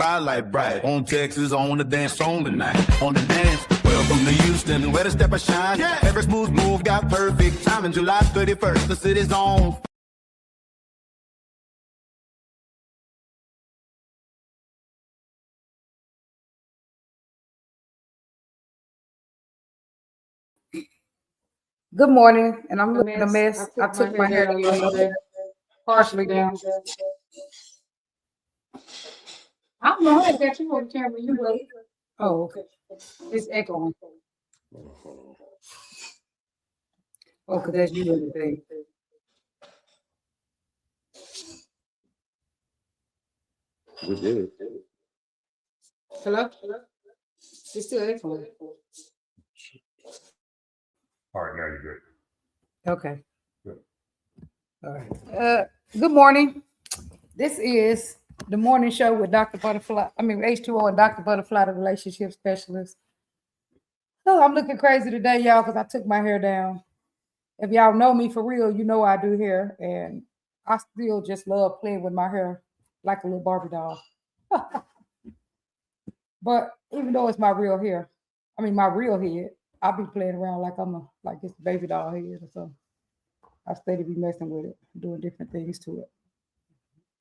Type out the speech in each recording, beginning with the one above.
spotlight bright. On Texas, on the dance song tonight. On the dance, welcome to Houston, where the step I shine. Yeah. Every smooth move got perfect timing. July 31st, the city's on. Good morning, and I'm looking a mess. I took my hair down yesterday, partially down. I don't know how I got you on camera. You wait. Oh, okay. It's echoing. Oh, because that's you in the thing. We did. Hello? It's still echoing. All right, now you're good. Okay. Good. All right. Good morning. This is the morning show with Dr. Butterfly. H2O and Dr. Butterfly, the relationship specialist. Oh, I'm looking crazy today, y'all, because I took my hair down. If y'all know me for real, you know I do hair, and I still just love playing with my hair like a little Barbie doll. But even though it's my real hair, my real head, I'll be playing around like it's a baby doll head or something. I steady be messing with it, doing different things to it.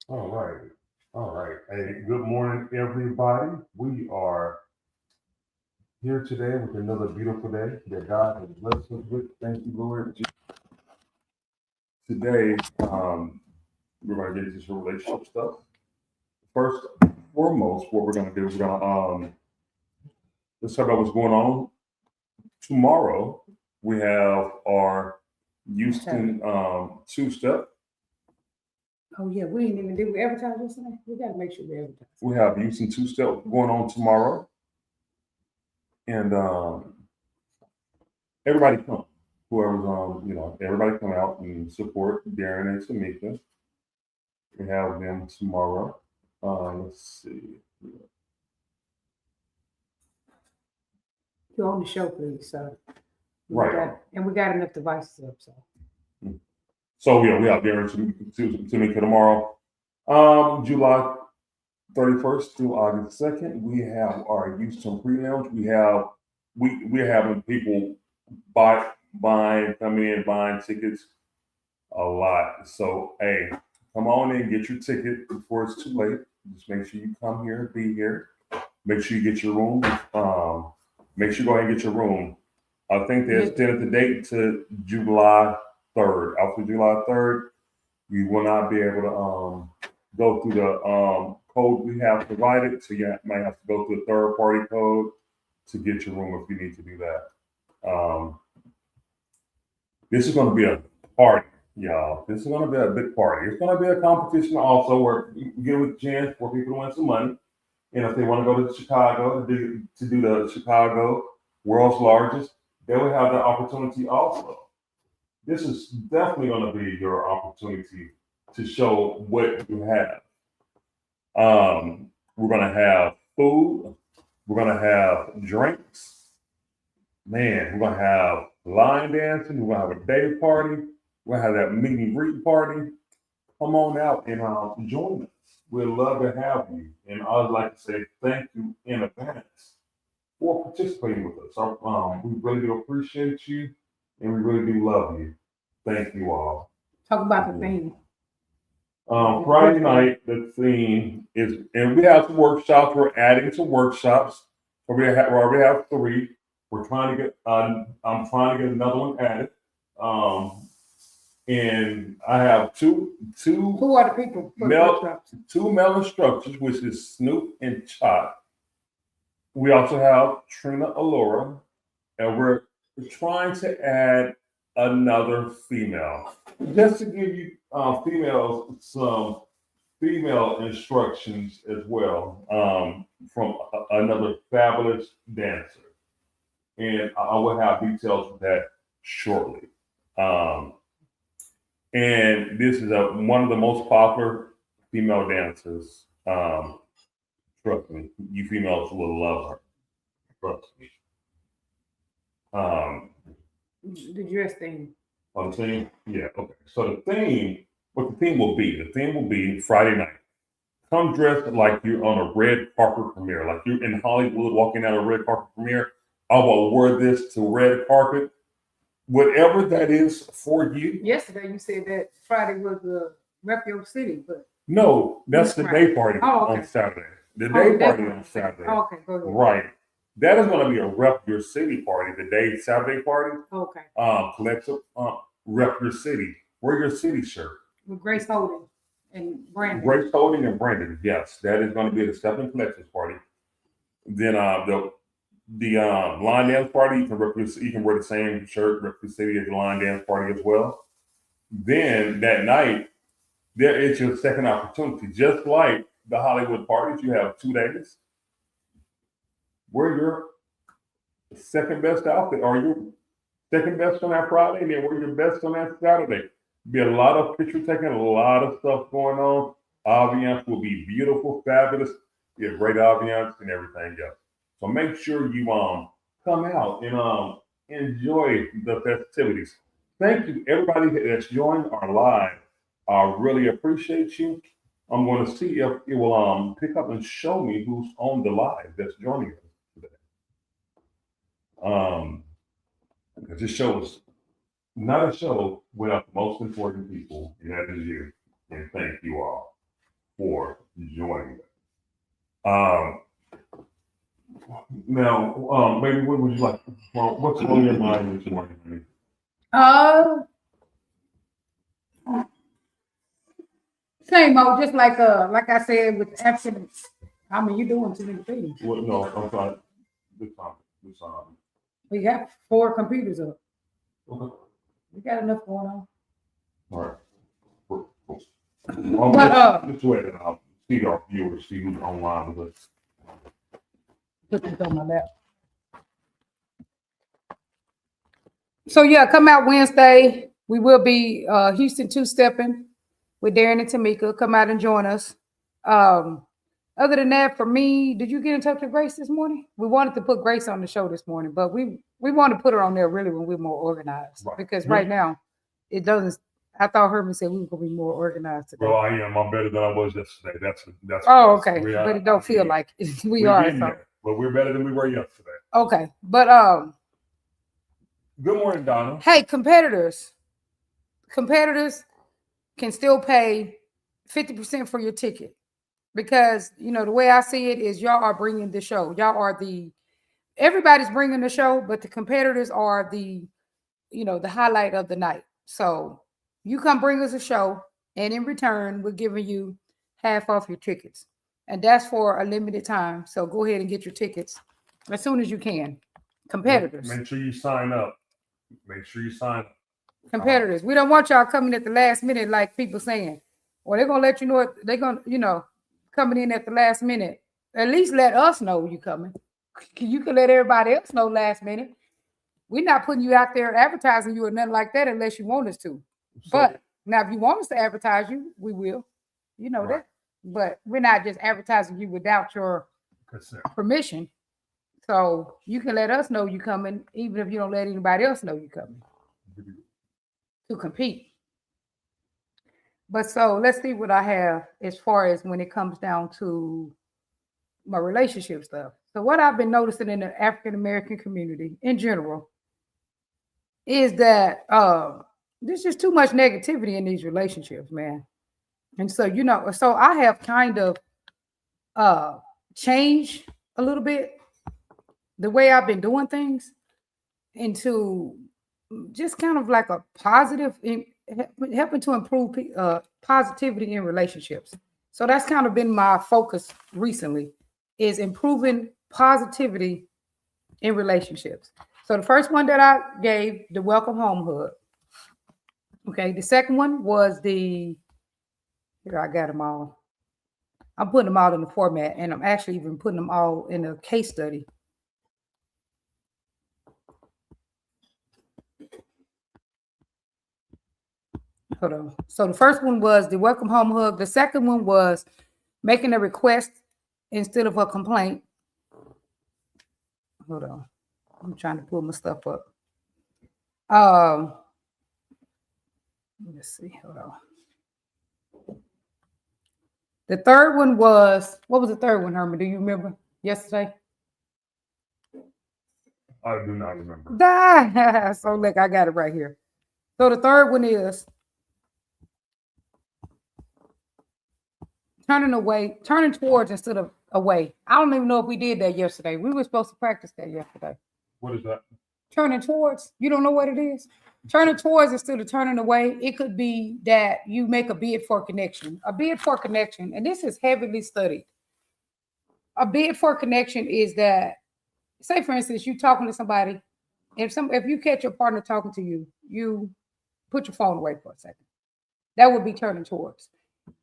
All right. Hey, good morning, everybody. We are here today with another beautiful day that God has blessed us with. Thank you, Lord. Today, we're going to get into some relationship stuff. First and foremost, what we're going to do is let's talk about what's going on. Tomorrow, we have our Houston two-step. Oh yeah, did we advertise this today? We gotta make sure we advertise. We have Houston two-step going on tomorrow. And everybody come. Whoever's everybody come out and support Darren and Tamika. We have them tomorrow. Let's see. You're on the show, please. So Right. we got enough devices up. So yeah, we have Darren Tamika tomorrow. July 31st through August 2nd, we have our Houston pre-launch. We're having people coming in, buying tickets a lot. So hey, come on in, get your ticket before it's too late. Just make sure you come here, be here. Make sure you get your room. Make sure you go ahead and get your room. I think they extended the date to July 3rd. After July 3rd, you will not be able to go through the code we have provided. So you might have to go through a third-party code to get your room if you need to do that. This is going to be a party, y'all. This is going to be a big party. It's going to be a competition also where you get a chance for people to win some money. And if they want to go to Chicago to do the Chicago world's largest, they will have the opportunity also. This is definitely going to be your opportunity to show what you have. We're going to have food. We're going to have drinks. Man, we're going to have line dancing. We're going to have a day party. We're going to have that meet and greet party. Come on out and join us. We'd love to have you. And I would like to say thank you in advance for participating with us. We really do appreciate you, and we really do love you. Thank you all. Talk about the theme. Friday night, the theme is, and we have some workshops. We're adding some workshops. We already have 3. We're trying to get. I'm trying to get another one added. And I have two. Who are the people? Two male instructors, which is Snoop and Chot. We also have Trina Allura, and we're trying to add another female, just to give you females some female instructions as well, from another fabulous dancer. And I will have details of that shortly. And this is one of the most popular female dancers. Trust me, you females will love her. Trust me. The dress theme. On the theme? Yeah, okay. So what the theme will be Friday night. come dressed like you're on a red carpet premiere, like you're in Hollywood walking out a red carpet premiere. I will wear this to red carpet. Whatever that is for you. Yesterday you said that Friday was the Rep Your City, but No, that's the day party okay. on Saturday. The day party on Saturday. Okay, go ahead. Right. That is going to be a Rep Your City party. The day Saturday party. Okay. Collective Rep Your City. Wear your city shirt. With Grace Holding and Brandon. Grace Holding and Brandon. Yes, that is going to be the Stepping Collections party. Then the line dance party, you can wear the same shirt, Rep Your City, as the line dance party as well. Then that night, there is your second opportunity. Just like the Hollywood parties, you have 2 days. Wear your second best outfit, or your second best on that Friday, and then wear your best on that Saturday. Be a lot of picture taking, a lot of stuff going on. Ambiance will be beautiful, fabulous. Be a great ambiance and everything else. So make sure you come out and enjoy the festivities. Thank you, everybody that's joined our live. I really appreciate you. I'm going to see if it will pick up and show me who's on the live that's joining us today. This show is not a show without the most important people, and that is you. And thank you all for joining us. Now, maybe what would you like? Well, what's on your mind this morning? Same old, just like I said with African. I mean, you doing too many things. Well, no, I'm sorry. This time. We got 4 computers up. Okay. We got enough going on. All right. This way that I'll see our viewers, see who's online with us. Put this on my lap. So yeah, come out Wednesday. We will be Houston two-stepping with Darren and Tamika. Come out and join us. Other than that, for me, did you get in touch with Grace this morning? We wanted to put Grace on the show this morning, but we want to put her on there really when we're more organized. Right. Because right now it doesn't. I thought Herman said we were gonna be more organized today. Well, I am. I'm better than I was yesterday. That's. Oh, okay. But it don't feel like it. We are. So. But we're better than we were yesterday. Okay, but Good morning, Donna. Hey, competitors can still pay 50% for your ticket, because the way I see it is y'all are bringing the show. Y'all are everybody's bringing the show, but the competitors are the highlight of the night. So you come bring us a show, and in return, we're giving you half off your tickets. And that's for a limited time. So go ahead and get your tickets as soon as you can. Competitors. Make sure you sign up. Competitors. We don't want y'all coming at the last minute like people saying. Well, they're going to let you know they're going to, coming in at the last minute. At least let us know you coming. You can let everybody else know last minute. We're not putting you out there advertising you or nothing like that unless you want us to. But now if you want us to advertise you, we will. You know that. But we're not just advertising you without your permission. So you can let us know you coming, even if you don't let anybody else know you coming to compete. But so let's see what I have as far as when it comes down to my relationship stuff. So what I've been noticing in the African American community in general is that there's just too much negativity in these relationships, man. And so, so I have kind of changed a little bit the way I've been doing things into just kind of like a positive, helping to improve positivity in relationships. So that's kind of been my focus recently, is improving positivity in relationships. So the first one that I gave, the welcome home hug. Okay, the second one was here I got them all. I'm putting them all in the format, and I'm actually even putting them all in a case study. Hold on. So the first one was the welcome home hug. The second one was making a request instead of a complaint. Hold on. I'm trying to pull my stuff up. Let's see. Hold on. The third one was, what was the third one, Herman? Do you remember yesterday? I do not remember. So look, I got it right here. So the third one is turning towards instead of away. I don't even know if we did that yesterday. We were supposed to practice that yesterday. What is that? Turning towards, you don't know what it is? Turning towards instead of turning away. It could be that you make a bid for connection. A bid for connection, and this is heavily studied. A bid for connection is that, say for instance, you talking to somebody, if you catch your partner talking to you, you put your phone away for a second. That would be turning towards.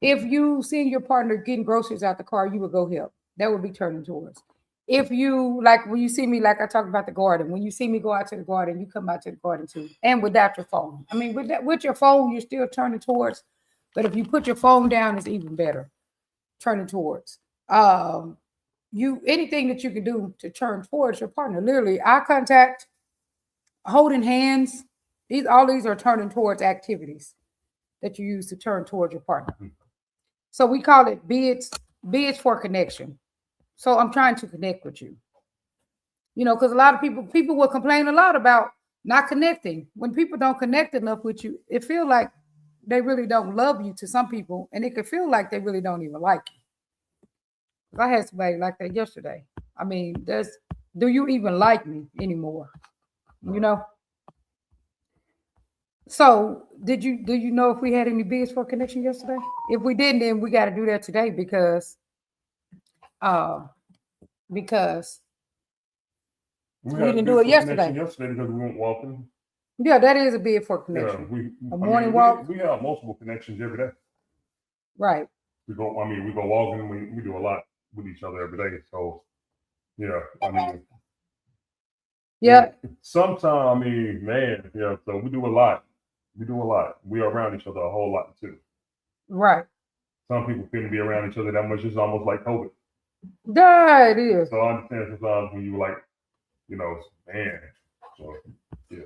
If you see your partner getting groceries out the car, you would go help. That would be turning towards. If you, like when you see me, like I talked about the garden, when you see me go out to the garden, you come out to the garden too. And without your phone. I mean, with your phone, you're still turning towards. But if you put your phone down, it's even better. Turning towards. Anything that you can do to turn towards your partner. Literally, eye contact, holding hands. All these are turning towards activities that you use to turn towards your partner. So we call it bids for connection. So I'm trying to connect with you. You know, because a lot of people will complain a lot about not connecting. When people don't connect enough with you, it feels like they really don't love you to some people, and it could feel like they really don't even like you. I had somebody like that yesterday. I mean, do you even like me anymore? You know? So do you know if we had any bids for connection yesterday? If we didn't, then we got to do that today because we didn't do it yesterday. Yesterday because we weren't walking. Yeah, that is a bid for connection. Yeah, a morning walk. We have multiple connections every day. Right. We go walking. We do a lot with each other every day. So yeah, I mean. Yeah. Sometimes, I mean, man, yeah. So we do a lot. We are around each other a whole lot too. Right. Some people couldn't be around each other that much. It's almost like COVID. Yeah, it is. So I understand sometimes when you were like, you know, man. So yeah.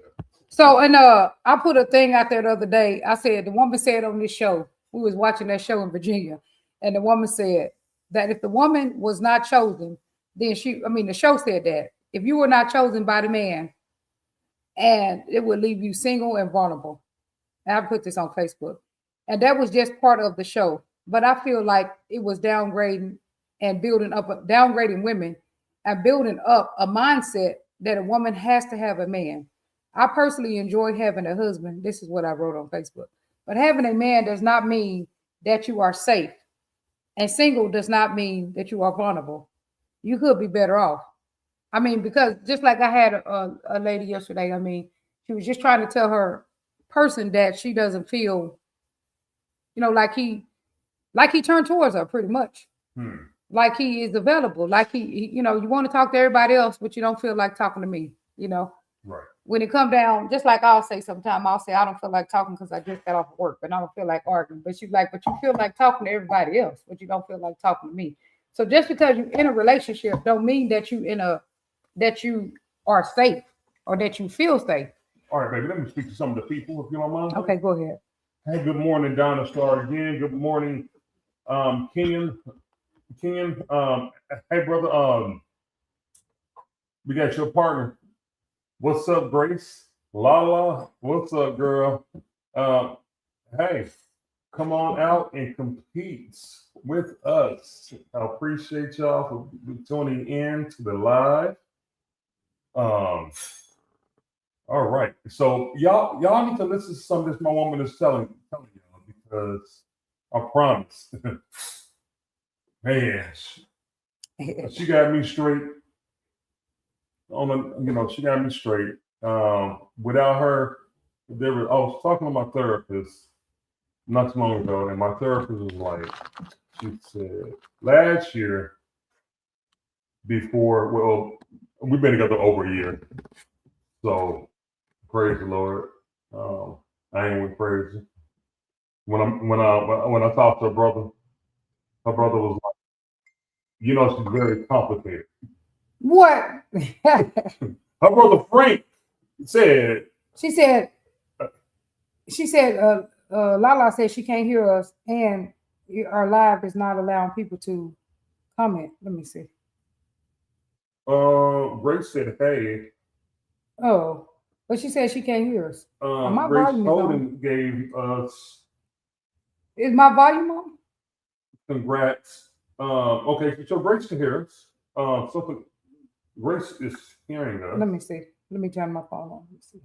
So and I put a thing out there the other day. I said the woman said on this show, we was watching that show in Virginia, and the woman said that if the woman was not chosen, then the show said that if you were not chosen by the man, and it would leave you single and vulnerable. And I put this on Facebook. And that was just part of the show. But I feel like it was downgrading women and building up a mindset that a woman has to have a man. I personally enjoy having a husband. This is what I wrote on Facebook. But having a man does not mean that you are safe. And single does not mean that you are vulnerable. You could be better off. I mean, because just like I had a lady yesterday, I mean, she was just trying to tell her person that she doesn't feel, you know, like he turned towards her pretty much. Like he is available. Like he, you know, you want to talk to everybody else, but you don't feel like talking to me, you know. Right. When it come down, just like I'll say sometimes, I don't feel like talking because I just got off of work, and I don't feel like arguing. But she's like, but you feel like talking to everybody else, but you don't feel like talking to me. So just because you're in a relationship don't mean that you are safe or that you feel safe. All right, baby, let me speak to some of the people, if you don't mind. Okay, go ahead. Hey, good morning, Donna Star again. Good morning, Kenyon. Hey, brother, we got your partner. What's up, Grace? Lala, what's up, girl? Hey, come on out and compete with us. I appreciate y'all for tuning in to the live. All right, so y'all need to listen to some of this my woman is telling y'all, because I promise, man, she got me straight. She got me straight. Without her, I was talking to my therapist not too long ago, and my therapist was like, she said, last year, we've been together over a year, so praise the Lord. I ain't with praise. When I talked to her brother was like, you know, she's very complicated. What? Her brother Frank said. She said, Lala said she can't hear us, and our live is not allowing people to comment. Let me see. Grace said, "Hey." Oh, but she said she can't hear us. My Grace volume is Holden gave us Is my volume on? congrats. Okay, so Grace can hear us. Something Grace is hearing us. Let me see. Let me turn my phone on. Let me see.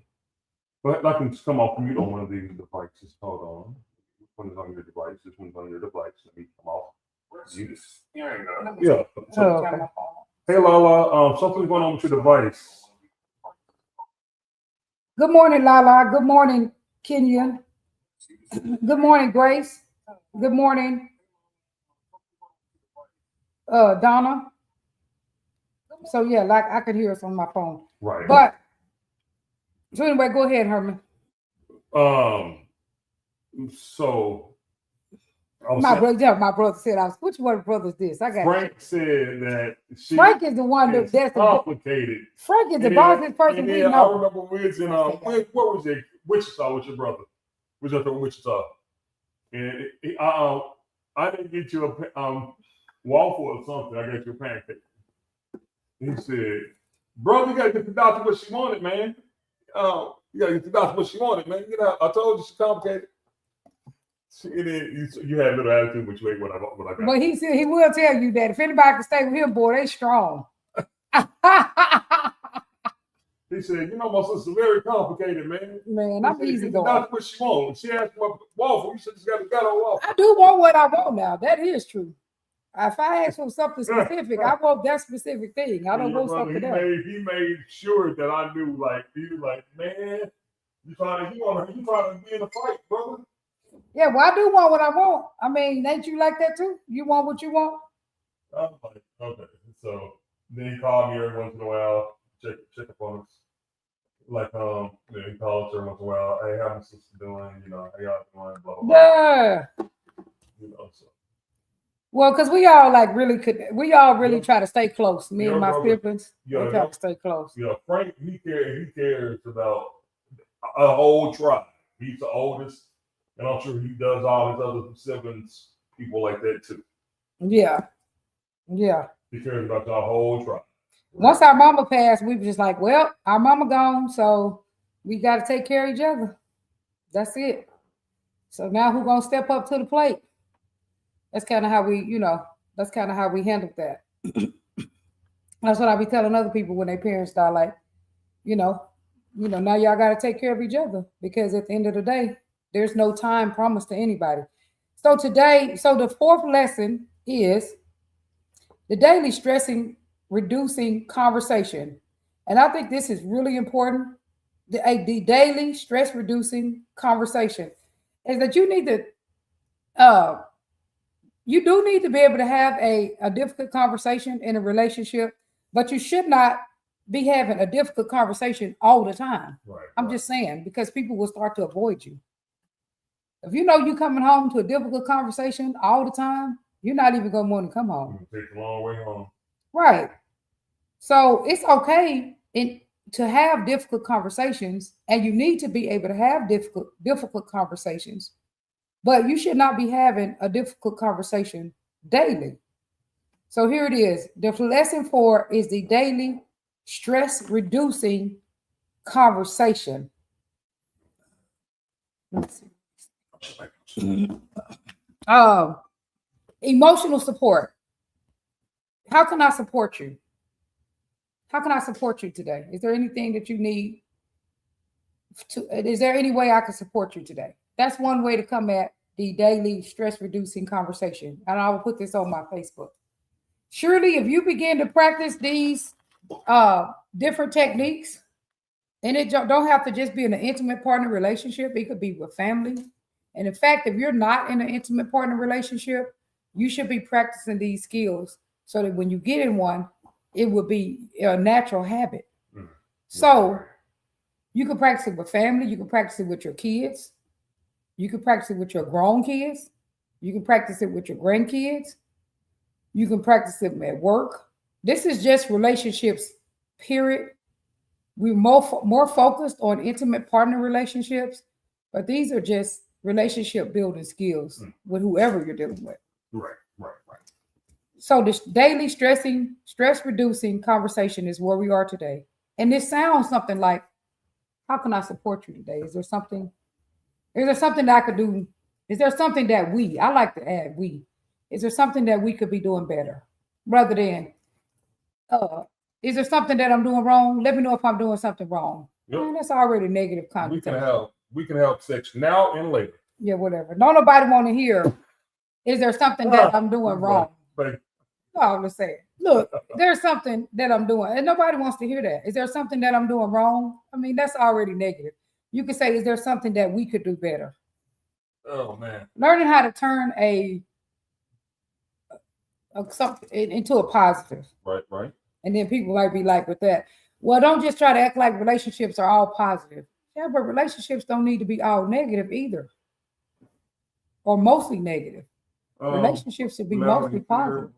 But I can just come off mute on one of these devices. Hold on. Which one is on your device? This one's on your device. Let me come off. You just hearing us. Yeah. So, Oh, okay. hey Lala, something's going on with your device. Good morning, Lala. Good morning, Kenyon. Good morning, Grace. Good morning, Donna. So yeah, like I could hear us on my phone. Right. But so anyway, go ahead, Herman. So My brother said I was. Which one brother is this? I got Frank said that Frank is the one that's complicated. Frank is the bossest person we know. I remember we was in what was it? Wichita with your brother. We was up in Wichita, and I didn't get you a waffle or something. I got you a pancake. He said, "Brother, you gotta get the doctor what she wanted, man. You gotta get the doctor what she wanted, man. You know, I told you she's complicated." And then you had a little attitude, but you ain't what I got. But he said he will tell you that if anybody can stay with him, boy, they strong. He said, "You know, my sister's very complicated, man. Man, I'm easy going. That's what she wants. She asked for a waffle. You should just got a waffle." I do want what I want now. That is true. If I ask for something specific, I want that specific thing. I don't want something else. He made sure that I knew, like, he was like, "Man, you trying to be in a fight, brother." Yeah, well, I do want what I want. I mean, ain't you like that too? You want what you want? I'm like, okay. So then he called me every once in a while, check up on us. Like, then he calls every once in a while. Hey, how my sister doing? You know, how y'all doing? Blah blah blah. Yeah. You know, so. Well, because we all really try to stay close. Me and my siblings, we try to stay close. Yeah, Frank, he cares about a whole tribe. He's the oldest. And I'm sure he does all his other siblings, people like that too. Yeah. Yeah. He cares about the whole tribe. Once our mama passed, we were just like, well, our mama gone, so we got to take care of each other. That's it. So now who's going to step up to the plate? That's kind of how we handled that. That's what I be telling other people when their parents die, like, now y'all got to take care of each other, because at the end of the day, there's no time promised to anybody. So the fourth lesson is the daily reducing conversation. And I think this is really important. The daily stress reducing conversation is that you do need to be able to have a difficult conversation in a relationship, but you should not be having a difficult conversation all the time. Right, I'm just saying, because people will start to avoid you. If you know you're coming home to a difficult conversation all the time, you're not even going to want to come home. It takes a long way home. Right. So it's okay to have difficult conversations, and you need to be able to have difficult conversations, but you should not be having a difficult conversation daily. So here it is. The lesson 4 is the daily stress reducing conversation. Let's see. Emotional support. How can I support you? How can I support you today? Is there anything that you need is there any way I can support you today? That's one way to come at the daily stress reducing conversation. And I will put this on my Facebook. Surely, if you begin to practice these different techniques, and it don't have to just be in an intimate partner relationship, it could be with family. And in fact, if you're not in an intimate partner relationship, you should be practicing these skills so that when you get in one, it will be a natural habit. Mm-hmm. So you can practice it with family. You can practice it with your kids. You can practice it with your grown kids. You can practice it with your grandkids. You can practice it at work. This is just relationships, period. We're more focused on intimate partner relationships, but these are just relationship building skills with whoever you're dealing with. Right. So this daily stress reducing conversation is where we are today. And this sounds something like, how can I support you today? Is there something that I could do? Is there something that I like to add is there something that we could be doing better rather than, is there something that I'm doing wrong? Let me know if I'm doing something wrong. Yep. Man, that's already negative connotation. We can have sex now and later. Yeah, whatever. No, nobody want to hear, is there something that I'm doing wrong? But No, let's say, look, there's something that I'm doing, and nobody wants to hear that. Is there something that I'm doing wrong? I mean, that's already negative. You could say, is there something that we could do better? oh man. Learning how to turn something into a positive. Right. And then people might be like with that, well, don't just try to act like relationships are all positive. Yeah, but relationships don't need to be all negative either. Or mostly negative. Relationships should be mostly positive.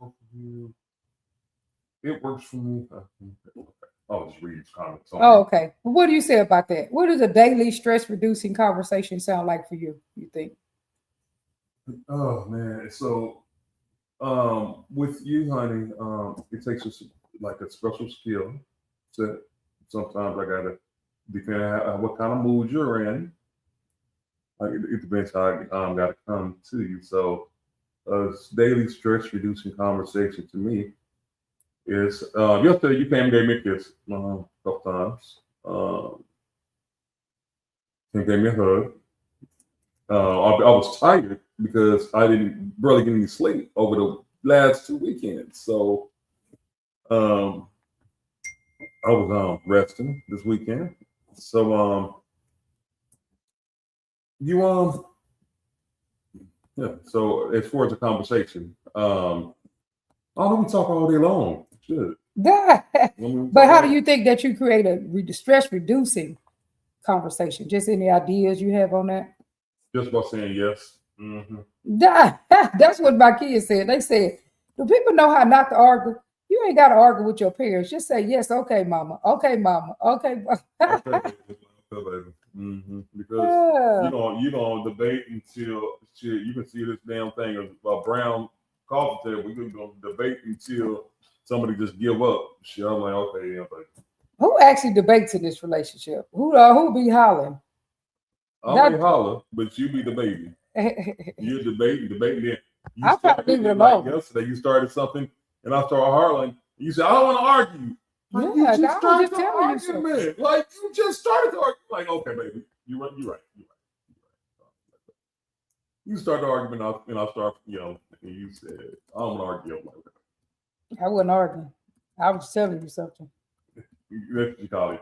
It works for me. I'll just read his comments. Oh, okay. Well, what do you say about that? What does a daily stress reducing conversation sound like for you? You think? Oh man. So with you, honey, it takes us like a special skill set. Sometimes I gotta depend on what kind of mood you're in. Like it depends how I gotta come to you. So daily stress reducing conversation to me is yesterday you came and gave me a kiss a couple times. And gave me a hug. I was tired because I didn't really get any sleep over the last 2 weekends. So I was resting this weekend. So yeah. So as far as the conversation, I don't know, we talk all day long. Shit. But how do you think that you create a stress reducing conversation? Just any ideas you have on that? Just by saying yes. Mm-hmm. That's what my kids said. They said, do people know how not to argue? You ain't got to argue with your parents. Just say yes. Okay, mama. Okay, mama. Okay. Mm-hmm. Because you don't debate until you can see this damn thing of a brown coffee table. We're gonna debate until somebody just give up. Shit, I'm like, okay, yeah, but who actually debates in this relationship? Who be hollering? I'll be holler, but you be the baby. You're debating. Then I probably leave it alone. Like yesterday, you started something, and I started hollering. You said, I don't want to argue. Like, yeah, you just started the argument. Like you just started to argue. Like, okay, baby, you're right. You start the argument, and I start, and you said, I don't want to argue. I'm like, I wasn't arguing. I was telling you something. You call it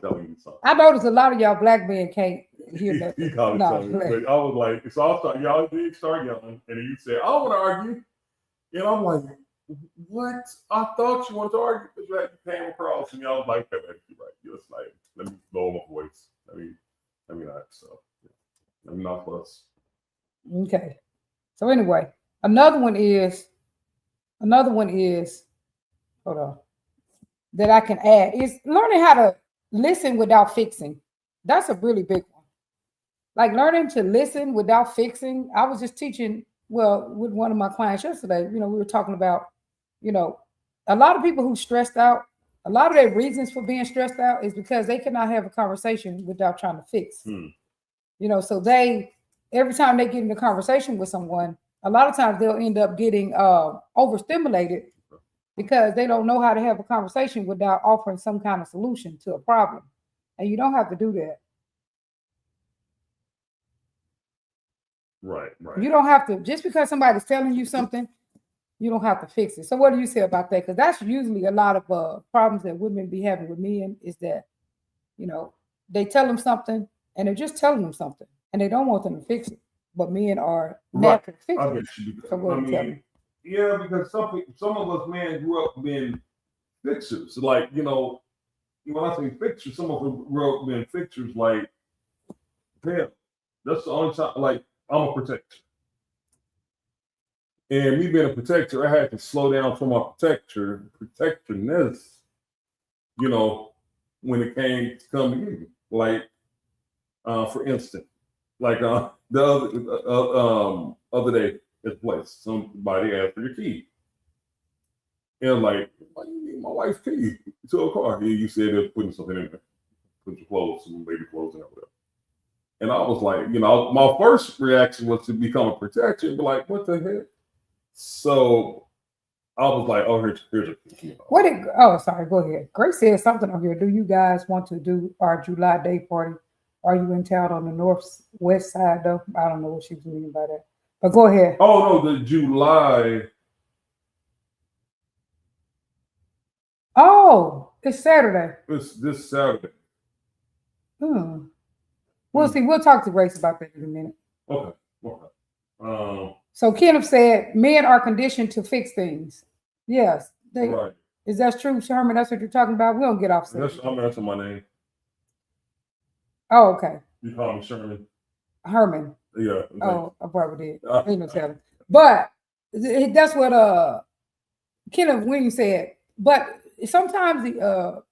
telling you something. I noticed a lot of y'all black men can't hear that. You call it telling me. But I was like, so I start, y'all did start yelling, and then you said, I don't want to argue. And I'm like, what? I thought you wanted to argue because you came across, and y'all was like, okay, you're right. You're just like, let me lower my voice. Let me not. So let me not fuss. Okay. So anyway, another one is, hold on, that I can add is learning how to listen without fixing. That's a really big one. Like learning to listen without fixing. I was just teaching, with one of my clients yesterday, we were talking about, a lot of people who stressed out, a lot of their reasons for being stressed out is because they cannot have a conversation without trying to fix. So every time they get in a conversation with someone, a lot of times they'll end up getting overstimulated because they don't know how to have a conversation without offering some kind of solution to a problem. And you don't have to do that. Right. You don't have to, just because somebody's telling you something, you don't have to fix it. So what do you say about that? Because that's usually a lot of problems that women be having with men is that, they tell them something and they're just telling them something and they don't want them to fix it. But men are natural fixers. Yeah, because some of us men grew up being fixers. Like, when I say fixers, some of us grew up being fixers. Like, damn, that's the only time. Like, I'm a protector, and me being a protector, I had to slow down from my protectiveness. When it came to come to you, like, for instance, Like the other day at the place, somebody asked for your key. And like, why you need my wife's key to a car? And you said they're putting something in there, put your clothes, some baby clothes in there, whatever. And I was like, my first reaction was to become a protector and be like, what the heck? So I was like, oh, here's a key. Sorry, go ahead. Grace said something on here. Do you guys want to do our July Day party? Are you in town on the northwest side though? I don't know what she was meaning by that. But go ahead. Oh no, the July. Oh, it's Saturday. It's this Saturday. We'll see. We'll talk to Grace about that in a minute. Okay. So Kenneth said men are conditioned to fix things. Yes. Right. Is that true, Sherman? That's what you're talking about? We don't get off. That's my name. Oh, okay. You call me Sherman. Herman. Yeah. Oh, I probably did. Ain't no telling. But that's what Kenneth Williams said. But sometimes the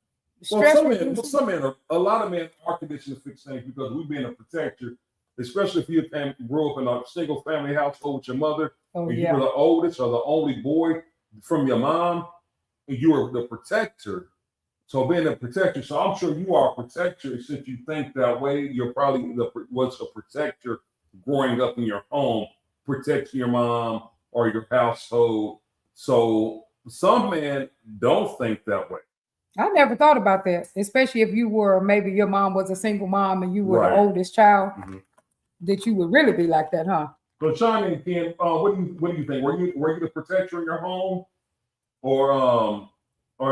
stress. A lot of men are conditioned to fix things because we've been a protector, especially if you grew up in a single family household with your mother, and you were the oldest or the only boy from your mom, and you were the protector. So being a protector, so I'm sure you are a protector since you think that way. You're probably was a protector growing up in your home, protecting your mom or your household. So some men don't think that way. I never thought about that, especially if you were, maybe your mom was a single mom and you were the oldest child, that you would really be like that, huh? So chime in, Ken. What do you think? Were you the protector in your home, or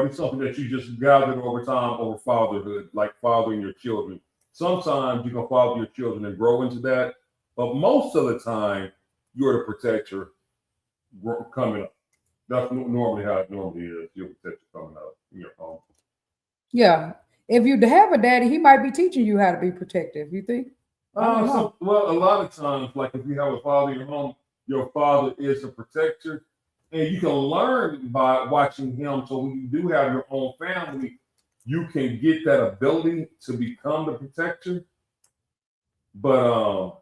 is it something that you just gathered over time over fatherhood, like fathering your children? Sometimes you can father your children and grow into that, but most of the time you're the protector coming up. That's normally how it normally is. You're a protector coming up in your home. Yeah. If you have a daddy, he might be teaching you how to be protective. You think? Well, a lot of times, like if you have a father in your home, your father is a protector, and you can learn by watching him. So when you do have your own family, you can get that ability to become the protector. But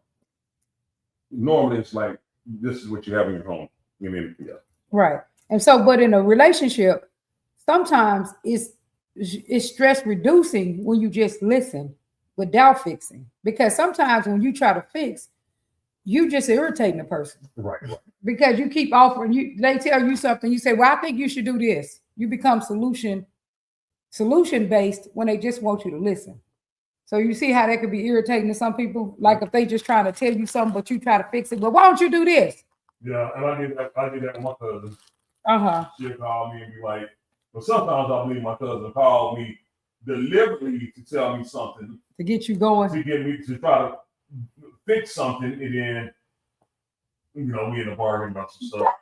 normally, it's like this is what you have in your home. Right. And so, but in a relationship, sometimes it's stress reducing when you just listen without fixing. Because sometimes when you try to fix, you just irritating the person. Right. Because you keep offering, they tell you something, you say, well, I think you should do this. You become solution based when they just want you to listen. So you see how that could be irritating to some people? Like if they just trying to tell you something, but you try to fix it. Well, why don't you do this? Yeah, and I did that with my cousin. She'll call me and be like, but sometimes I believe my cousin called me deliberately to tell me something. To get you going. To get me to try to fix something, and then, we end up arguing about some stuff.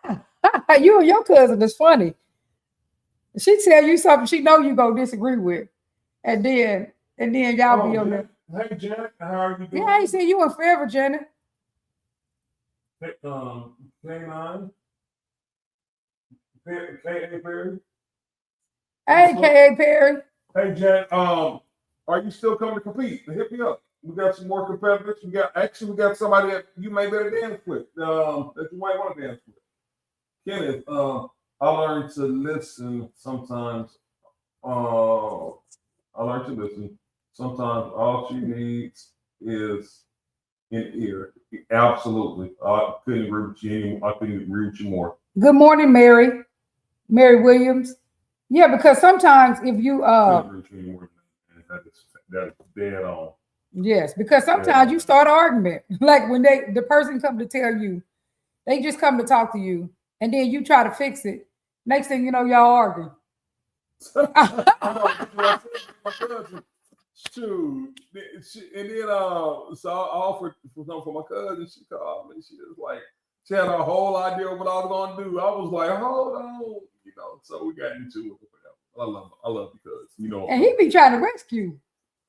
You and your cousin is funny. She tell you something she know you gonna disagree with. And then y'all be on there. Hey, Janet, how are you doing? Yeah, I ain't seen you in forever, Janet. K9. K.A. Perry. Hey, K.A. Perry. Hey, Janet, are you still coming to compete? Hit me up. We got some more competitors. We got somebody that you may better dance with, that you might want to dance with. Kenneth, I learned to listen sometimes. Sometimes all she needs is an ear. Absolutely. I couldn't agree with you more. Good morning, Mary Williams. Yeah, because sometimes if you that's dead on. Yes, because sometimes you start an argument. Like when the person come to tell you, they just come to talk to you, and then you try to fix it. Next thing you know, y'all arguing. Shoot. And then so I offered for something for my cousin. She called me. She was like, she had a whole idea of what I was gonna do. I was like, hold on, so we got into it. I love because and he be trying to rescue.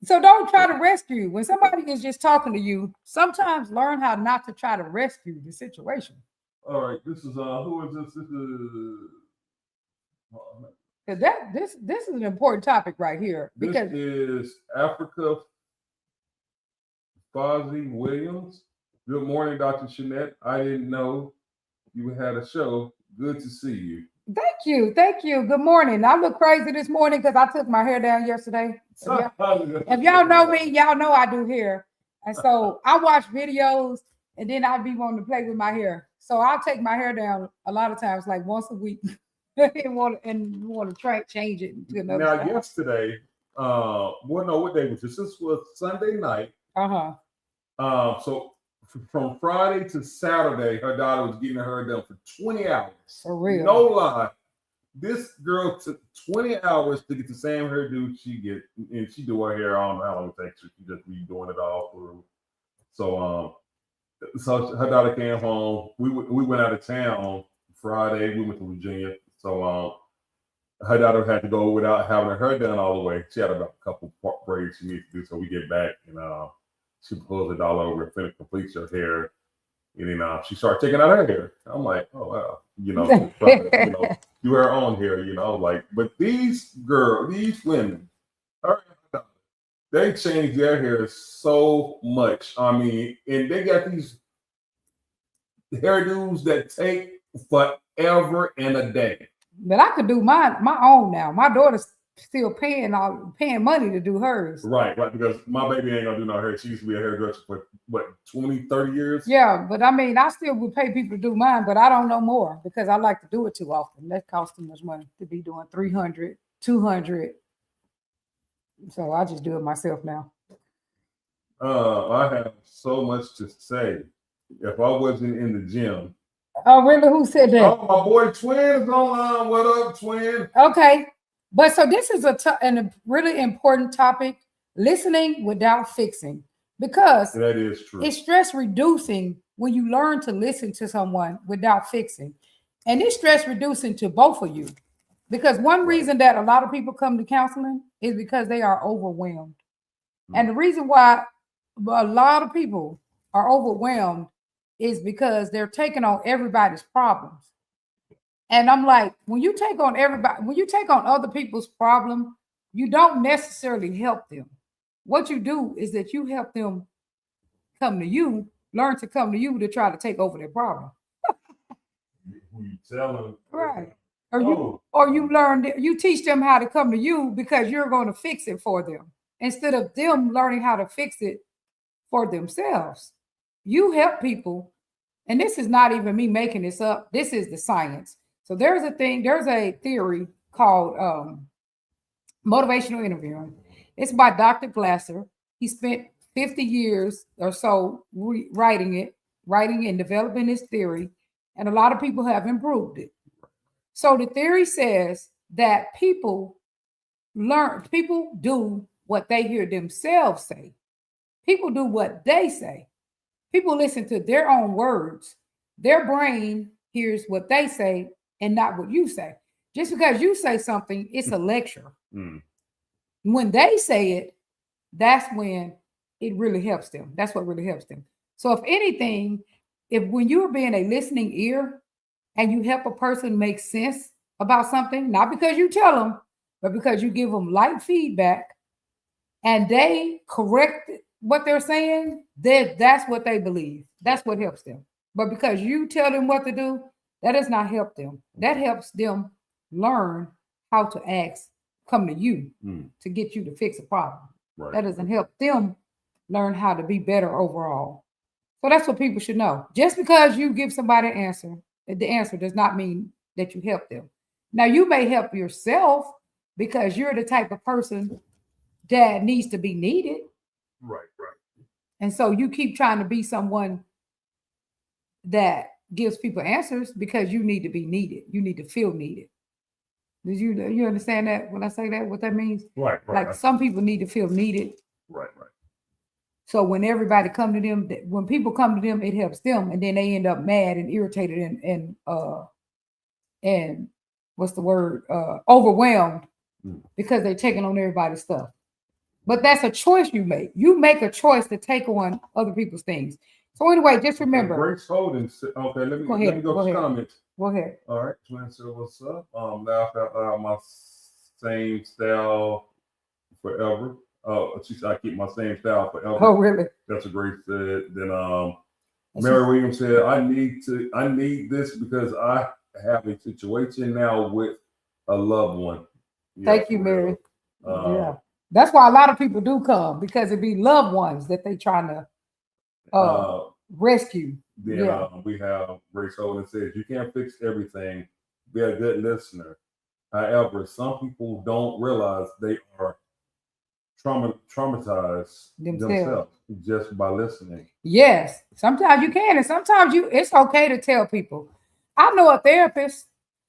So don't try to rescue. When somebody is just talking to you, sometimes learn how not to try to rescue the situation. All right, this is who is this? This is an important topic right here. Because this is Africa Fozzie Williams. Good morning, Dr. Shanette. I didn't know you had a show. Good to see you. Thank you. Thank you. Good morning. I look crazy this morning because I took my hair down yesterday. If y'all know me, y'all know I do hair. And so I watch videos and then I'll be wanting to play with my hair. So I'll take my hair down a lot of times, like once a week, and want to change it to another Now, style. yesterday, what day was this? This was Sunday night. So from Friday to Saturday, her daughter was getting her hair done for 20 hours. For real. No lie. This girl took 20 hours to get the same hairdo she get, and she do her hair. I don't know how long it takes her. She just redoing it all through. So so her daughter came home. We went out of town Friday. We went to Virginia. So her daughter had to go without having her hair done all the way. She had about a couple braids she needed to do. So we get back and she pulls it all over and completes her hair. And then she started taking out her hair. I'm like, oh wow, do her own hair, like. But these women, they change their hair so much. I mean, and they got these hairdos that take forever and a day. But I could do my own now. My daughter's still paying money to do hers. Right, because my baby ain't gonna do no hair. She used to be a hairdresser for what, 20, 30 years? Yeah, but I mean, I still would pay people to do mine, but I don't know more because I like to do it too often. That costs too much money to be doing 300, 200. So I just do it myself now. I have so much to say. If I wasn't in the gym. Oh, really? Who said that? Oh, my boy Twin is online. What up, Twin? Okay. But so this is a really important topic, listening without fixing, because that is true. It's stress reducing when you learn to listen to someone without fixing. And it's stress reducing to both of you, because one reason that a lot of people come to counseling is because they are overwhelmed. And the reason why a lot of people are overwhelmed is because they're taking on everybody's problems. And I'm like, when you take on other people's problem, you don't necessarily help them. What you do is that you help them come to you, learn to come to you to try to take over their problem. Who you tell them. Right. Or you teach them how to come to you because you're going to fix it for them instead of them learning how to fix it for themselves. You help people, and this is not even me making this up. This is the science. So there's a theory called motivational interviewing. It's by Dr. Glasser. He spent 50 years or so writing and developing this theory, and a lot of people have improved it. So the theory says that people do what they hear themselves say. People do what they say. People listen to their own words. Their brain hears what they say and not what you say. Just because you say something, it's a lecture. When they say it, that's when it really helps them. That's what really helps them. So if anything, when you're being a listening ear and you help a person make sense about something, not because you tell them, but because you give them light feedback and they correct what they're saying, that's what they believe. That's what helps them. But because you tell them what to do, that does not help them. That helps them learn how to come to you to get you to fix a problem. Right. That doesn't help them learn how to be better overall. So that's what people should know. Just because you give somebody an answer, the answer does not mean that you help them. Now, you may help yourself because you're the type of person that needs to be needed. Right. And so you keep trying to be someone that gives people answers because you need to be needed. You need to feel needed. Did you understand that when I say that, what that means? Right. Like some people need to feel needed. Right. So when everybody come to them, when people come to them, it helps them, and then they end up mad and irritated and what's the word? Overwhelmed because they're taking on everybody's stuff. But that's a choice you make. You make a choice to take on other people's things. So anyway, just remember. Grace Holden. Okay, let me go to comments. Go ahead. All right, Twin said, what's up? Laugh out loud, my same style forever. She said, I keep my same style forever. Oh, really? That's a great said. Then Mary Williams said, I need this because I have a situation now with a loved one. Thank you, Mary. Yeah. That's why a lot of people do come, because it be loved ones that they trying to rescue. Then we have Grace Holden says, you can't fix everything. Be a good listener. However, some people don't realize they are traumatized themselves just by listening. Yes, sometimes you can, and sometimes it's okay to tell people, I know a therapist,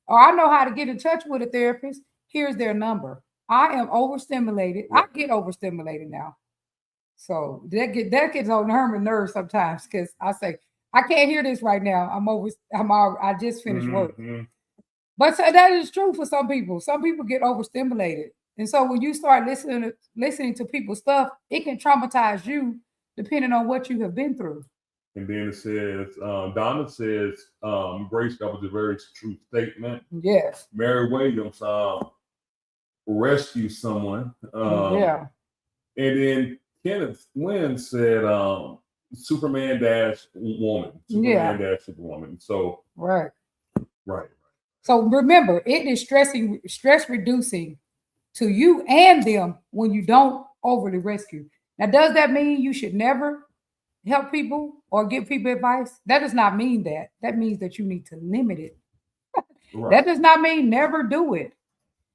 or I know how to get in touch with a therapist. Here's their number. I am overstimulated. I get overstimulated now. So that gets on Herman's nerves sometimes, because I say, I can't hear this right now. I just finished work. But so that is true for some people. Some people get overstimulated. And so when you start listening to people's stuff, it can traumatize you depending on what you have been through. And then it says, Donna says, Grace, that was a very true statement. Yes. Mary Williams rescue someone. And then Kenneth Wynn said, Superman dash woman. Superman dash Superwoman. So right. So remember, it is stress reducing to you and them when you don't overly rescue. Now, does that mean you should never help people or give people advice? That does not mean that. That means that you need to limit it. That does not mean never do it.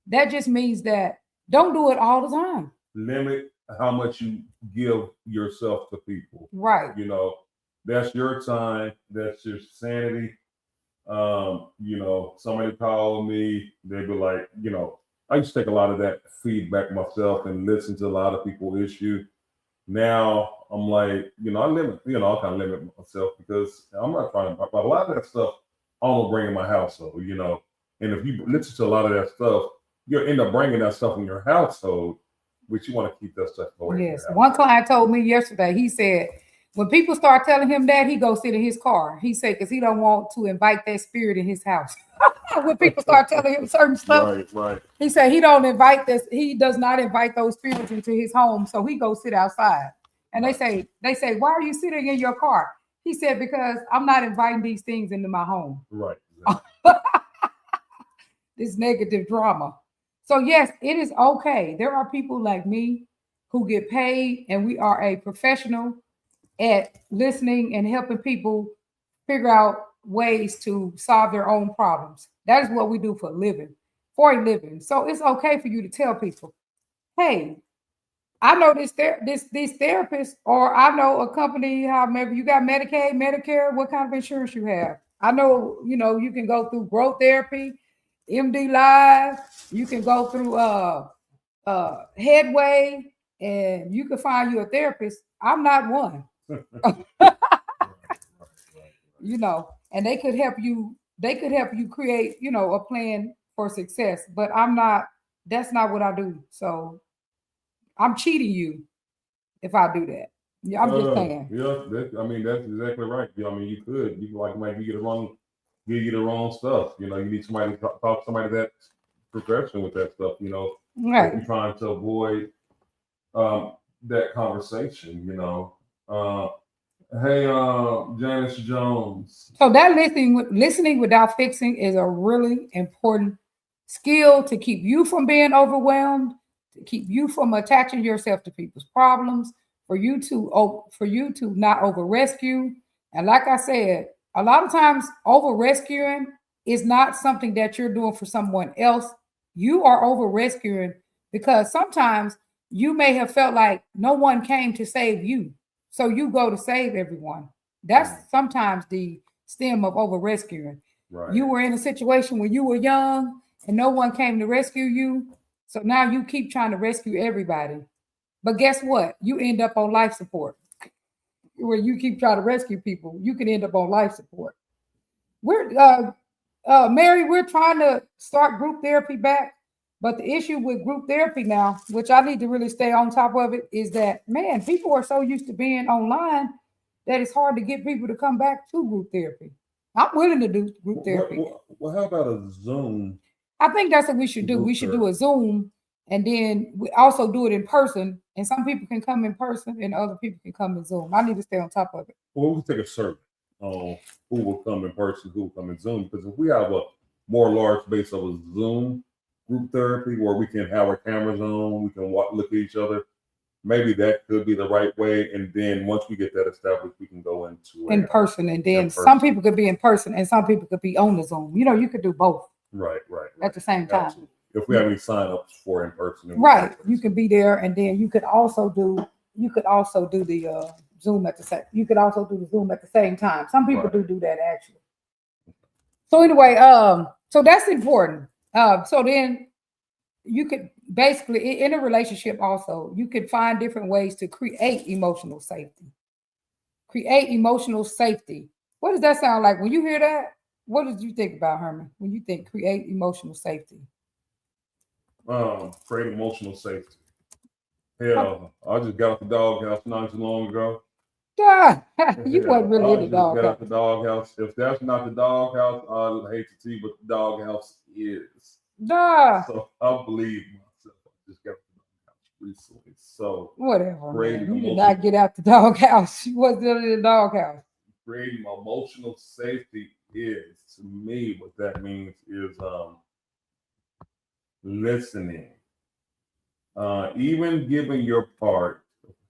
That just means that don't do it all the time. Limit how much you give yourself to people. Right. You know, that's your time. That's your sanity. You know, somebody called me, they'd be like, you know, I used to take a lot of that feedback myself and listen to a lot of people's issue. Now I'm like, you know, I kind of limit myself because I'm not trying to, but a lot of that stuff I'm gonna bring in my household, you know. And if you listen to a lot of that stuff, you'll end up bringing that stuff in your household, which you want to keep that stuff away. Yes. One client told me yesterday, he said, when people start telling him that, he go sit in his car. He said, because he don't want to invite that spirit in his house. When people start telling him certain stuff, right. He said he don't invite this. He does not invite those spirits into his home. So he goes sit outside. And they say, why are you sitting in your car? He said, because I'm not inviting these things into my home. Right. This negative drama. So yes, it is okay. There are people like me who get paid, and we are a professional at listening and helping people figure out ways to solve their own problems. That is what we do for a living. So it's okay for you to tell people, hey, I know this therapist, or I know a company, how maybe you got Medicaid, Medicare, what kind of insurance you have. I know, you know, you can go through growth therapy, MD Live, you can go through Headway, and you can find you a therapist. I'm not one. You know, and they could help you create, you know, a plan for success, but that's not what I do. So I'm cheating you if I do that. Yeah, I'm just saying. Yeah, that's exactly right. Yeah, I mean, you could like maybe give you the wrong stuff. You know, you need somebody to talk to somebody that's professional with that stuff. You know, right? You're trying to avoid that conversation. You know, hey, Janice Jones. So that listening without fixing is a really important skill to keep you from being overwhelmed, to keep you from attaching yourself to people's problems, for you to not over rescue. And like I said, a lot of times over rescuing is not something that you're doing for someone else. You are over rescuing because sometimes you may have felt like no one came to save you. So you go to save everyone. That's sometimes the stem of over rescuing. Right. You were in a situation when you were young and no one came to rescue you. So now you keep trying to rescue everybody. But guess what? You end up on life support. Where you keep trying to rescue people, you can end up on life support. We're Mary, we're trying to start group therapy back. But the issue with group therapy now, which I need to really stay on top of it, is that, man, people are so used to being online that it's hard to get people to come back to group therapy. I'm willing to do group therapy. Well, how about a Zoom? I think that's what we should do. We should do a Zoom And then we also do it in person. And some people can come in person and other people can come in Zoom. I need to stay on top of it. Well, we can take a survey on who will come in person, who will come in Zoom. Because if we have a more large base of a Zoom group therapy where we can have our cameras on, we can look at each other, maybe that could be the right way. And then once we get that established, we can go into in person. And then some people could be in person and some people could be on the Zoom. You know, you could do both. Right. At the same time. Absolutely. If we have any sign-ups for in person. Right. You can be there, and then you could also do the Zoom at the same. You could also do the Zoom at the same time. Some people do that actually. So anyway, so that's important. So then you could basically in a relationship also, you could find different ways to create emotional safety. Create emotional safety. What does that sound like? When you hear that, what did you think about, Herman? When you think create emotional safety? Create emotional safety. Hell, I just got out the doghouse not too long ago. You wasn't really in the doghouse. Got out the doghouse. If that's not the doghouse, I hate to tell you what the doghouse is. So I believe myself. I just got out the doghouse recently. So whatever. You did not get out the doghouse. You wasn't in the doghouse. Creating emotional safety is, to me, what that means is listening. Even giving your part,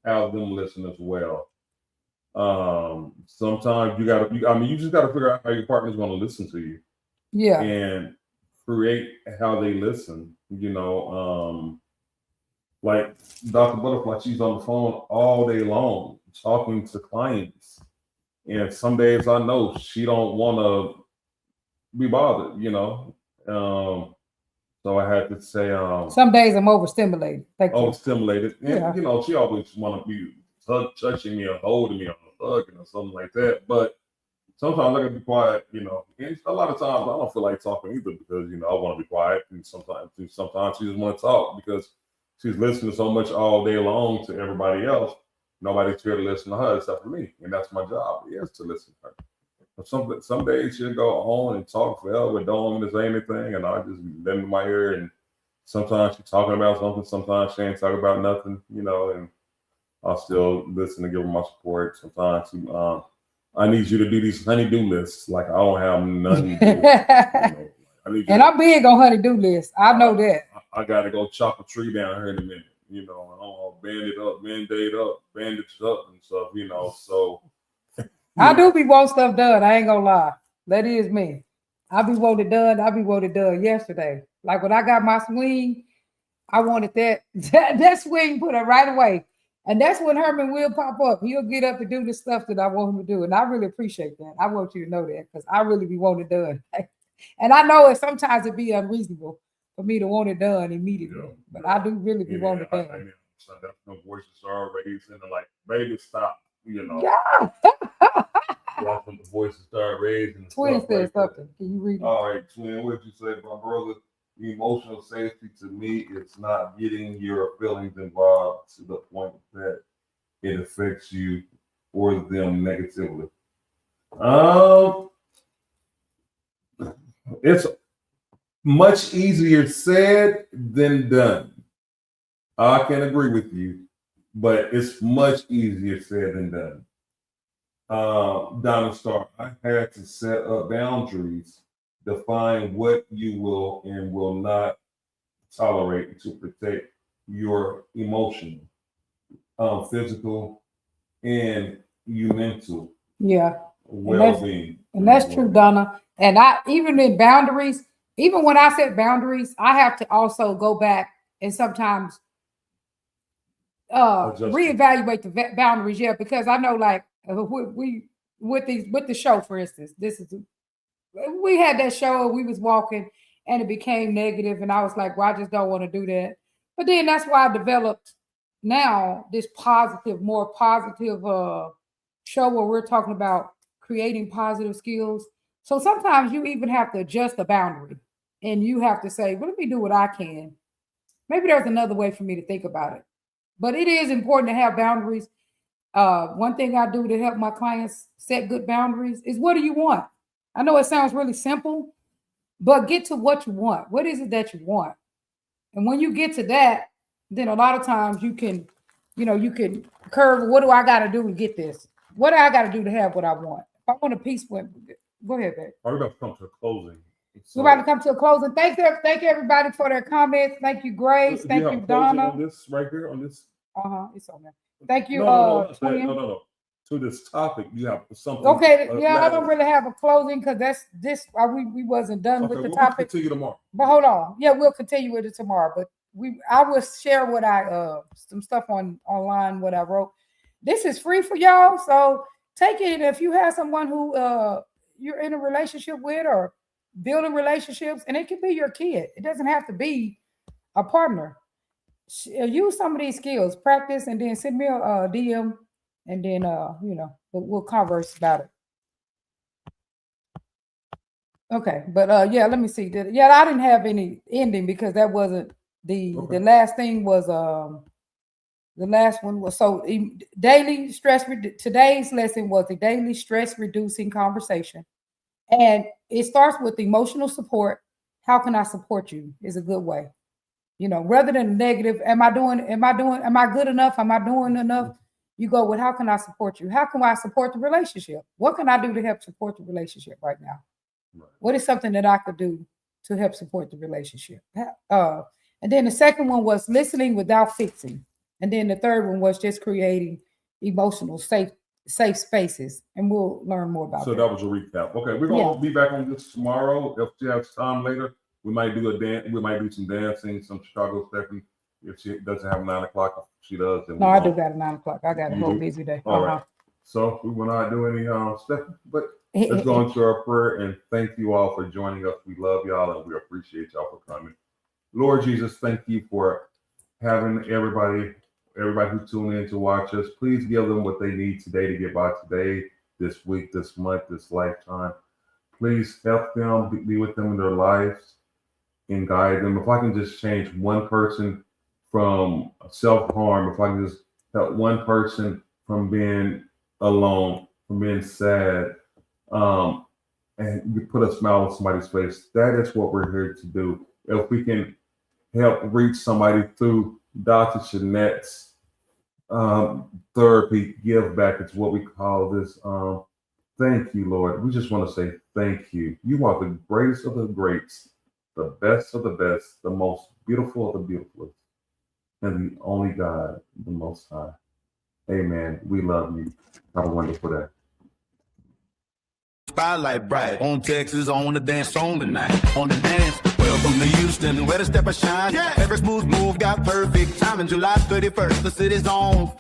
have them listen as well. Sometimes you just gotta figure out how your partner's gonna listen to you. Yeah. And create how they listen. You know, like Dr. Butterfly, she's on the phone all day long talking to clients. And some days I know she don't want to be bothered, you know. So I had to say, some days I'm overstimulated. Overstimulated. And, you know, she always want to be touching me or holding me or hugging or something like that. But sometimes I can be quiet, you know. And a lot of times I don't feel like talking either because, you know, I want to be quiet. And sometimes she just want to talk because she's listening so much all day long to everybody else. Nobody's here to listen to her except for me. And that's my job, is to listen to her. Some days she'll go on and talk forever, don't want to say anything, and I just lend in my ear. And sometimes she's talking about something, sometimes she ain't talking about nothing, you know, and I'll still listen and give her my support. Sometimes I need you to do these honey-do lists. Like I don't have nothing to do. And I'm big on honey-do lists. I know that. I got to go chop a tree down here in a minute, you know, I'll bandage up and stuff, you know, so. I do be wanting stuff done. I ain't gonna lie. That is me. I be wanting it done yesterday. Like when I got my swing, I wanted that swing put up right away. And that's when Herman will pop up. He'll get up and do the stuff that I want him to do. And I really appreciate that. I want you to know that because I really be wanting it done. And I know it sometimes it'd be unreasonable for me to want it done immediately. But I do really be wanting it done. So that's no voices are raising and like, baby, stop. You know, when the voices start raising. Twin said something. Can you read it? All right, Twin, what you say, my brother? Emotional safety to me is not getting your feelings involved to the point that it affects you or them negatively. It's much easier said than done. I can agree with you. But it's much easier said than done. Donna Starr, I had to set up boundaries, define what you will and will not tolerate to protect your emotional, physical, and your mental well-being. And that's true, Donna. And I even in boundaries, even when I set boundaries, I have to also go back and sometimes reevaluate the boundaries, because I know, like we with the show, for instance, we had that show, we was walking and it became negative, and I was like, well, I just don't want to do that. But then that's why I developed now this more positive show where we're talking about creating positive skills. So sometimes you even have to adjust the boundary and you have to say, well, let me do what I can. Maybe there's another way for me to think about it. But it is important to have boundaries. One thing I do to help my clients set good boundaries is, what do you want? I know it sounds really simple, but get to what you want. What is it that you want? And when you get to that, then a lot of times you can, you can curve. What do I got to do to get this? What do I got to do to have what I want? If I want a peaceful, go ahead, babe. We're about to come to a closing. We're about to come to a closing. Thank everybody for their comments. Thank you, Grace. Thank you, Donna. On this right here, on this. It's on there. Thank you. No. To this topic, you have something. Okay, I don't really have a closing because we wasn't done with the topic. We'll continue tomorrow. But hold on. Yeah, we'll continue with it tomorrow. But I will share what some stuff online, what I wrote. This is free for y'all. So take it. If you have someone who you're in a relationship with or building relationships, and it can be your kid. It doesn't have to be a partner. Use some of these skills, practice, and then send me a DM, and then we'll converse about it. Okay, but let me see. I didn't have any ending because that wasn't the last thing was the last one was daily stress. Today's lesson was the daily stress reducing conversation, and it starts with emotional support. How can I support you? Is a good way. Rather than negative, am I good enough? Am I doing enough? You go with, how can I support you? How can I support the relationship? What can I do to help support the relationship right now? Right. What is something that I could do to help support the relationship? And then the second one was listening without fixing. And then the third one was just creating emotional safe spaces. And we'll learn more about that. So that was a recap. Okay, we're going to be back on this tomorrow. If she has time later, we might do we might do some dancing, some Chicago Stephanie. If she doesn't have 9 o'clock, she does. No, I do got a 9 o'clock. I got a whole busy day. All right. So we will not do any stuff, but let's go into our prayer and thank you all for joining us. We love y'all and we appreciate y'all for coming. Lord Jesus, thank you for having everybody who tuned in to watch us. Please give them what they need today to get by today, this week, this month, this lifetime. Please help them, be with them in their lives and guide them. If I can just change one person from self-harm, if I can just help one person from being alone, from being sad, and you put a smile on somebody's face, that is what we're here to do. If we can help reach somebody through Dr. Shanette's therapy give back, it's what we call this. Thank you, Lord. We just want to say thank you. You are the greatest of the greats, the best of the best, the most beautiful of the beautiful, and the only God, the Most High. Amen. We love you. Have a wonderful day. Spotlight bright on Texas, on the dance on tonight, on the dance. Welcome to Houston, where the step of shine. Every smooth move got perfect time. And July 31st, the city's on